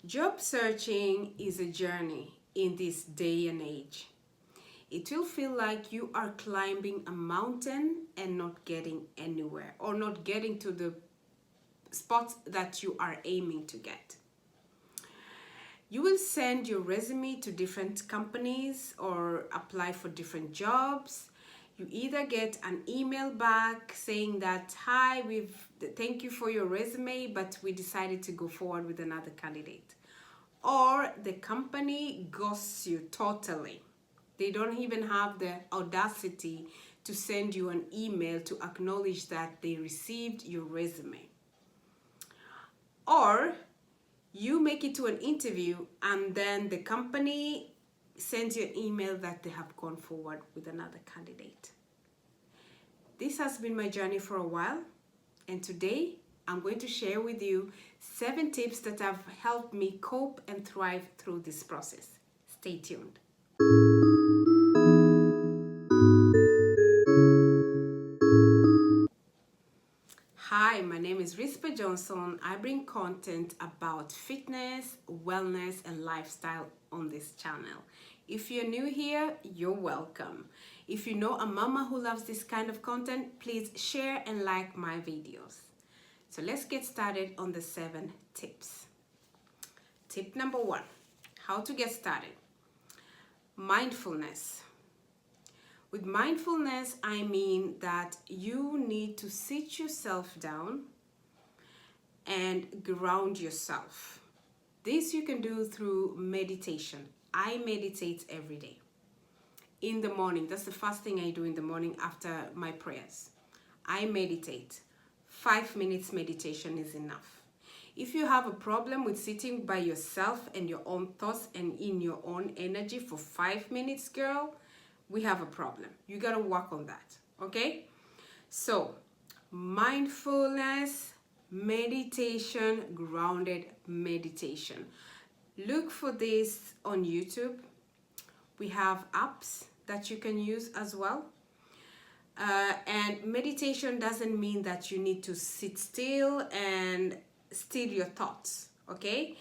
Job searching is a journey in this day and age. It will feel like you are climbing a mountain and not getting anywhere, or not getting to the spot that you are aiming to get. You will send your resume to different companies or apply for different jobs. You either get an email back saying that, hi, thank you for your resume, but we decided to go forward with another candidate. Or the company ghosts you totally. They don't even have the audacity to send you an email to acknowledge that they received your resume. Or you make it to an interview and then the company sends you an email that they have gone forward with another candidate. This has been my journey for a while, and today I'm going to share with you 7 tips that have helped me cope and thrive through this process. Stay tuned. Hi, my name is Rispa Johnson. I bring content about fitness, wellness, and lifestyle on this channel. If you're new here, you're welcome. If you know a mama who loves this kind of content, please share and like my videos. So let's get started on the 7 tips. Tip number 1, how to get started. Mindfulness. With mindfulness, I mean that you need to sit yourself down and ground yourself. This you can do through meditation. I meditate every day. In the morning, that's the first thing I do in the morning after my prayers. I meditate. 5 minutes meditation is enough. If you have a problem with sitting by yourself and your own thoughts and in your own energy for 5 minutes, girl, we have a problem. You got to work on that, okay? So, mindfulness, meditation, grounded meditation. Look for this on YouTube. We have apps that you can use as well. And meditation doesn't mean that you need to sit still and still your thoughts, okay?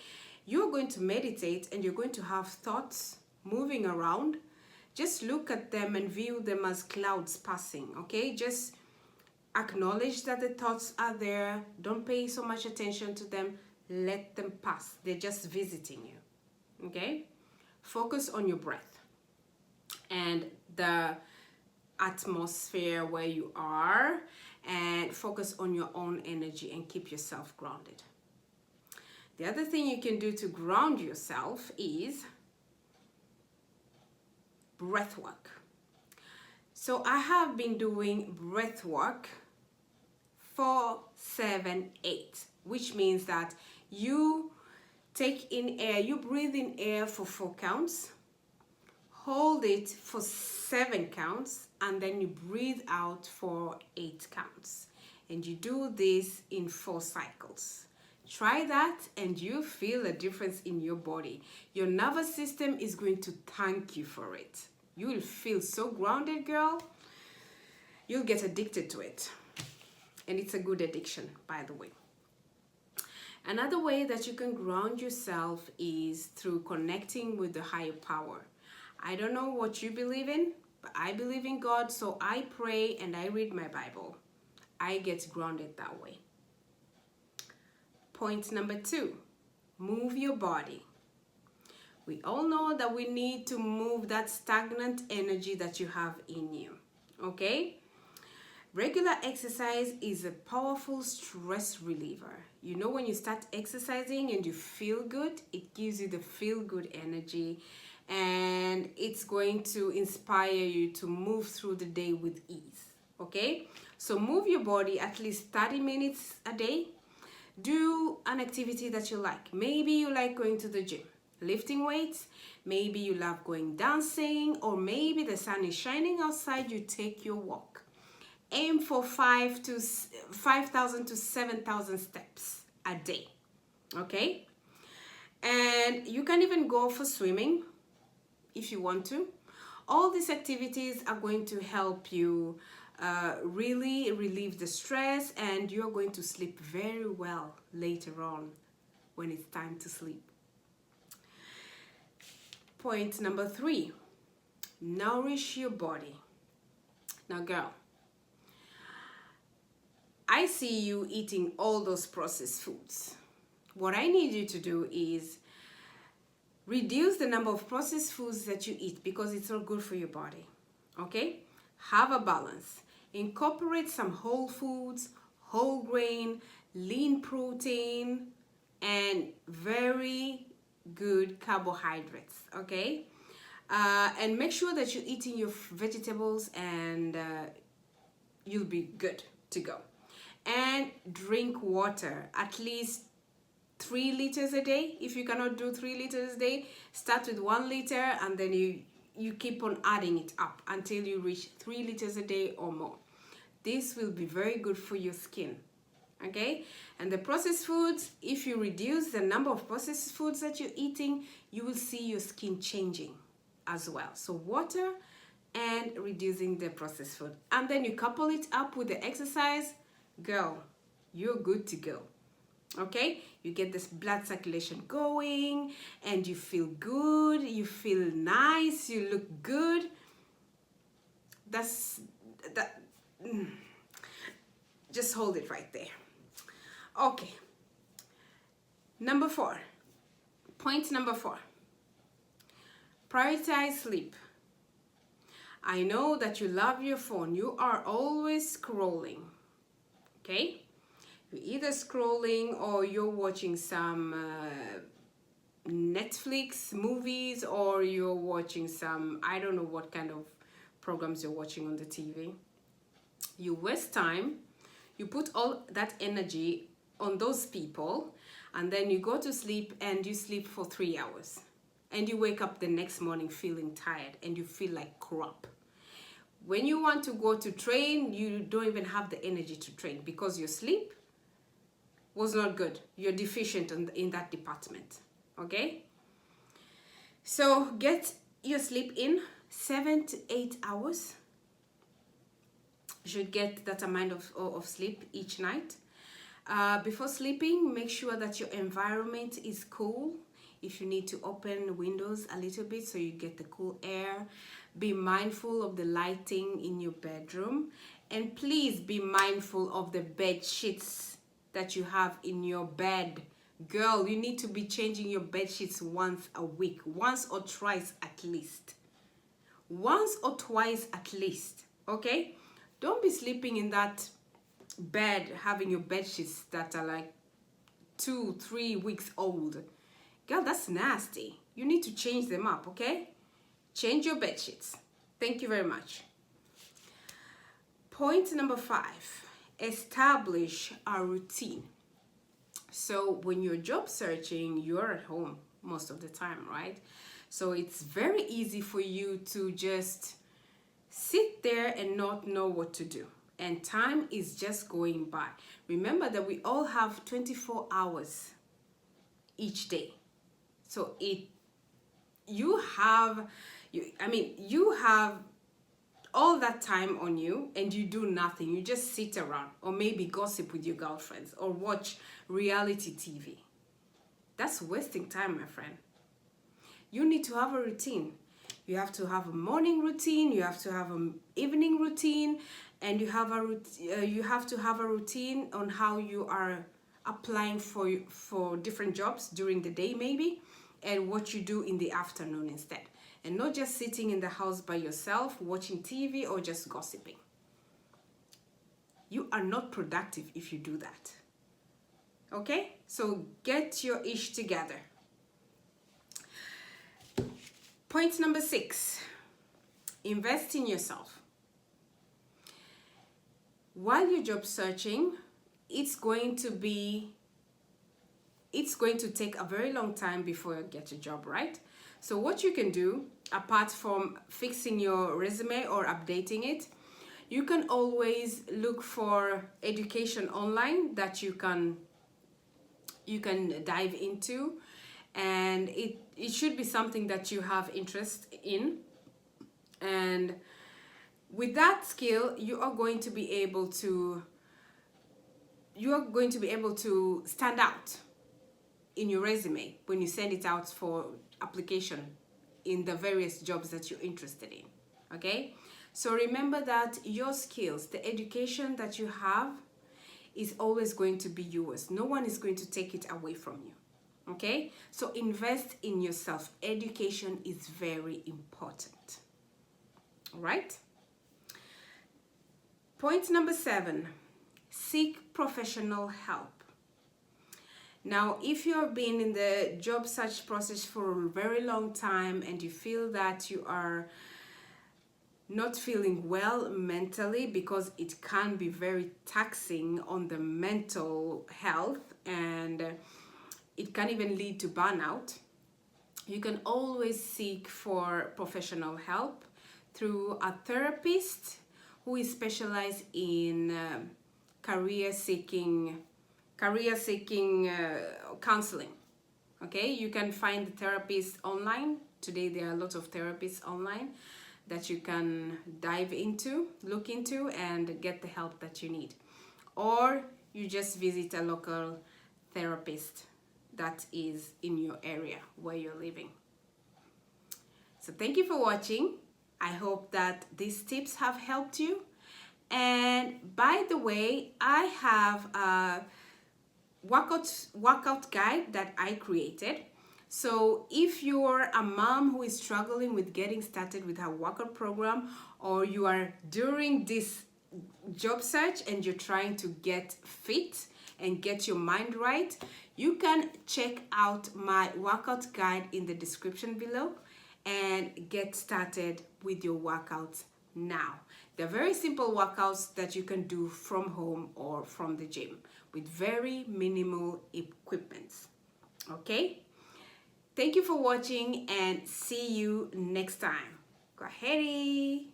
You're going to meditate and you're going to have thoughts moving around. Just look at them and view them as clouds passing, okay? Just acknowledge that the thoughts are there. Don't pay so much attention to them. Let them pass. They're just visiting you, okay? Focus on your breath and the atmosphere where you are, and focus on your own energy and keep yourself grounded. The other thing you can do to ground yourself is breath work. So I have been doing breath work 4-7-8, which means that you take in air, you breathe in air for 4 counts, hold it for 7 counts, and then you breathe out for 8 counts. And you do this in 4 cycles. Try that and you feel a difference in your body. Your nervous system is going to thank you for it. You will feel so grounded, girl. You'll get addicted to it. And it's a good addiction, by the way. Another way that you can ground yourself is through connecting with the higher power. I don't know what you believe in, but I believe in God, so I pray and I read my Bible. I get grounded that way. Point number 2, move your body. We all know that we need to move that stagnant energy that you have in you, okay? Regular exercise is a powerful stress reliever. You know, when you start exercising and you feel good, it gives you the feel-good energy, and it's going to inspire you to move through the day with ease, okay? So move your body at least 30 minutes a day. Do an activity that you like. Maybe you like going to the gym, lifting weights. Maybe you love going dancing, or maybe the sun is shining outside, you take your walk. Aim for 5,000 to 7,000 steps a day, okay? And you can even go for swimming if you want to. All these activities are going to help you really relieve the stress, and you're going to sleep very well later on when it's time to sleep, point number 3, nourish your body. Now, girl, I see you eating all those processed foods. What I need you to do is reduce the number of processed foods that you eat because it's not good for your body. Okay? Have a balance. Incorporate some whole foods, whole grain, lean protein, and very good carbohydrates. Okay? And make sure that you're eating your vegetables, and you'll be good to go. And drink water, at least 3 liters a day. If you cannot do 3 liters a day, start with 1 liter, and then you keep on adding it up until you reach 3 liters a day or more. This will be very good for your skin. Okay? And the processed foods, if you reduce the number of processed foods that you're eating, you will see your skin changing as well. So water and reducing the processed food, and then you couple it up with the exercise, girl, you're good to go. Okay, you get this blood circulation going, and you feel good, you feel nice, you look good. That's that. Just hold it right there. Okay, point number 4, prioritize sleep. I know that you love your phone. You are always scrolling. Okay, you're either scrolling or you're watching some Netflix movies, or you're watching some, I don't know what kind of programs you're watching on the TV. You waste time, you put all that energy on those people, and then you go to sleep and you sleep for 3 hours, and you wake up the next morning feeling tired and you feel like crap. When you want to go to train, you don't even have the energy to train because your sleep was not good. You're deficient in that department. Okay? So get your sleep in 7 to 8 hours. You should get that amount of sleep each night. Before sleeping, make sure that your environment is cool. If you need to open windows a little bit so you get the cool air. Be mindful of the lighting in your bedroom, and please be mindful of the bed sheets that you have in your bed. Girl, you need to be changing your bed sheets once a week, once or twice at least. Once or twice at least, okay? Don't be sleeping in that bed having your bed sheets that are like 2-3 weeks old. Girl, that's nasty. You need to change them up, okay? Change your bed sheets. Thank you very much. Point number 5, establish a routine. So when you're job searching, you're at home most of the time, right? So it's very easy for you to just sit there and not know what to do. And time is just going by. Remember that we all have 24 hours each day. So you have all that time on you, and you do nothing. You just sit around, or maybe gossip with your girlfriends, or watch reality TV. That's wasting time, my friend. You need to have a routine. You have to have a morning routine, you have to have an evening routine, and you have to have a routine on how you are applying for different jobs during the day maybe, and what you do in the afternoon instead. And not just sitting in the house by yourself watching TV or just gossiping. You are not productive if you do that. Okay? So get your ish together. Point number 6, invest in yourself. While you're job searching, it's going to take a very long time before you get a job, right? So what you can do, apart from fixing your resume or updating it, you can always look for education online that you can dive into, and it should be something that you have interest in. And with that skill, you are going to be able to stand out in your resume when you send it out for application in the various jobs that you're interested in. Okay, so remember that your skills, the education that you have, is always going to be yours. No one is going to take it away from you. Okay, so invest in yourself. Education is very important. All right. Point number 7, seek professional help. Now, if you have been in the job search process for a very long time and you feel that you are not feeling well mentally, because it can be very taxing on the mental health and it can even lead to burnout, you can always seek for professional help through a therapist who is specialized in career seeking counseling. Okay, you can find the therapists online. Today there are a lot of therapists online that you can look into and get the help that you need. Or you just visit a local therapist that is in your area where you're living. So thank you for watching. I hope that these tips have helped you. And by the way, I have a workout guide that I created. So if you're a mom who is struggling with getting started with her workout program, or you are during this job search and you're trying to get fit and get your mind right, you can check out my workout guide in the description below and get started with your workouts now. They're very simple workouts that you can do from home or from the gym with very minimal equipment. Okay? Thank you for watching and see you next time. Go ahead.